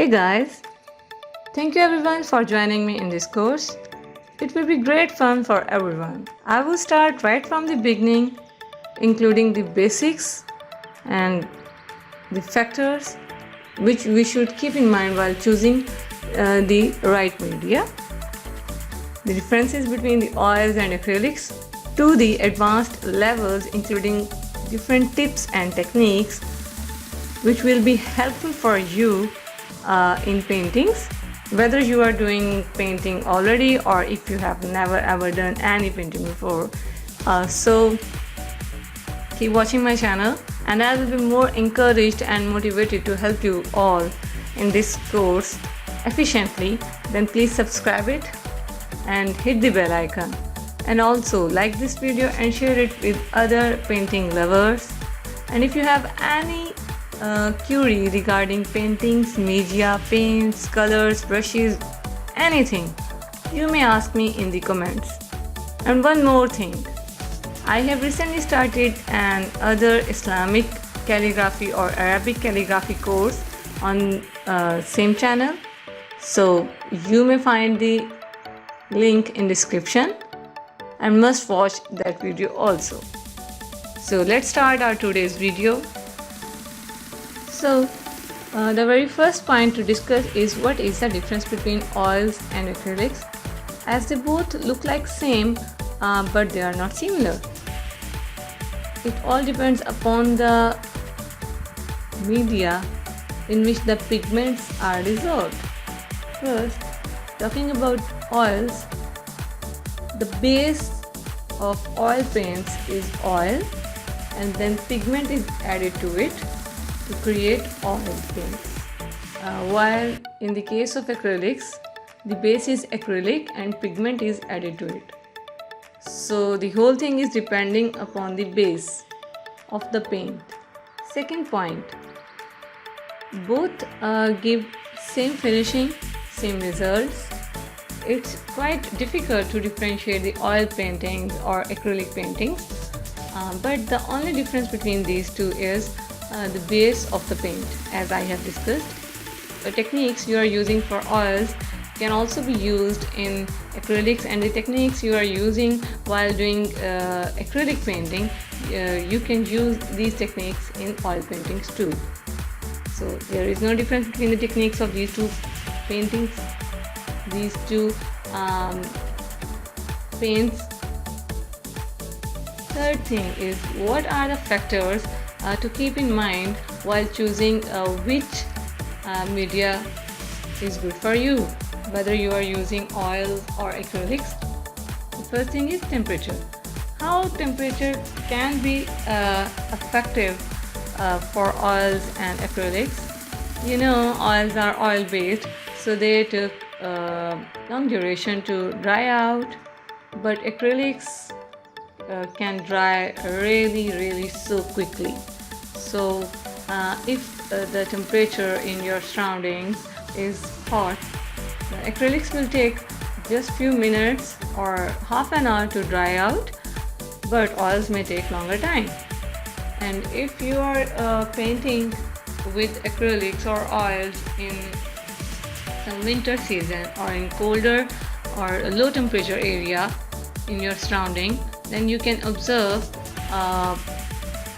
Hey guys, thank you everyone for joining me in this course. It will be great fun for everyone. I will start right from the beginning, including the basics and the factors which we should keep in mind while choosing the right media, the differences between the oils and acrylics, to the advanced levels including different tips and techniques which will be helpful for you in paintings, whether you are doing painting already or if you have never ever done any painting before. So keep watching my channel and I will be more encouraged and motivated to help you all in this course efficiently. Then please subscribe it and hit the bell icon, and also like this video and share it with other painting lovers. And if you have any query regarding paintings, media, paints, colors, brushes, anything, you may ask me in the comments. And one more thing, I have recently started an other Islamic calligraphy or Arabic calligraphy course on same channel, so you may find the link in description and must watch that video also. So let's start our today's video. So the very first point to discuss is what is the difference between oils and acrylics, as they both look like same but they are not similar. It all depends upon the media in which the pigments are dissolved. First, talking about oils, the base of oil paints is oil and then pigment is added to it to create oil paints. While in the case of acrylics, the base is acrylic and pigment is added to it. So the whole thing is depending upon the base of the paint. Second point, both give same finishing, same results. It's quite difficult to differentiate the oil paintings or acrylic paintings, but the only difference between these two is the base of the paint, as I have discussed. The techniques you are using for oils can also be used in acrylics, and the techniques you are using while doing acrylic painting, you can use these techniques in oil paintings too. So there is no difference between the techniques of these two paintings, these two paints. Third thing is, what are the factors to keep in mind while choosing which media is good for you, whether you are using oils or acrylics. The first thing is temperature. How temperature can be effective for oils and acrylics. You know, oils are oil based, so they took long duration to dry out, but acrylics can dry really so quickly. So if the temperature in your surroundings is hot, the acrylics will take just few minutes or half an hour to dry out, but oils may take longer time. And if you are painting with acrylics or oils in some winter season or in colder or a low temperature area in your surrounding, then you can observe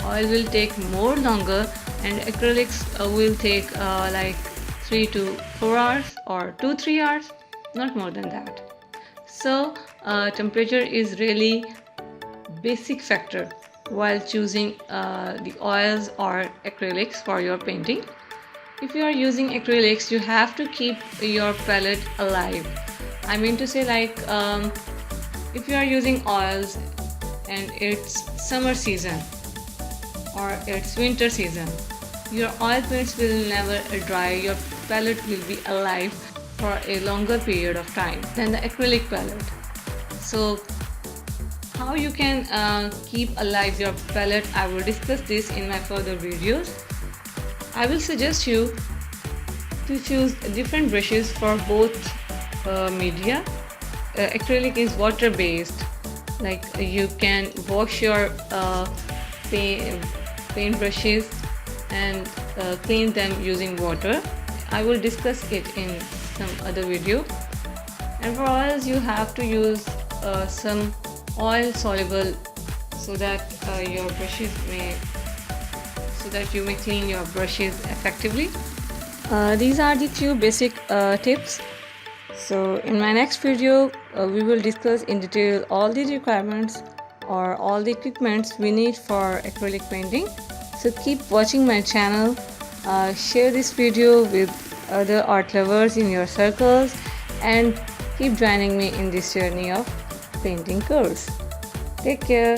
oil will take more longer and acrylics will take like 3 to 4 hours or 2-3 hours, not more than that. So temperature is really basic factor while choosing the oils or acrylics for your painting. If you are using acrylics, you have to keep your palette alive. I mean to say, like if you are using oils and it's summer season or it's winter season, your oil paints will never dry. Your palette will be alive for a longer period of time than the acrylic palette. So how you can keep alive your palette, I will discuss this in my further videos. I will suggest you to choose different brushes for both media. Acrylic is water based, like you can wash your paint brushes and clean them using water, I will discuss it in some other video. And for oils, you have to use some oil soluble so that you may clean your brushes effectively. These are the few basic tips. So in my next video, we will discuss in detail all the requirements or all the equipments we need for acrylic painting. So keep watching my channel, share this video with other art lovers in your circles, and keep joining me in this journey of painting course. Take care.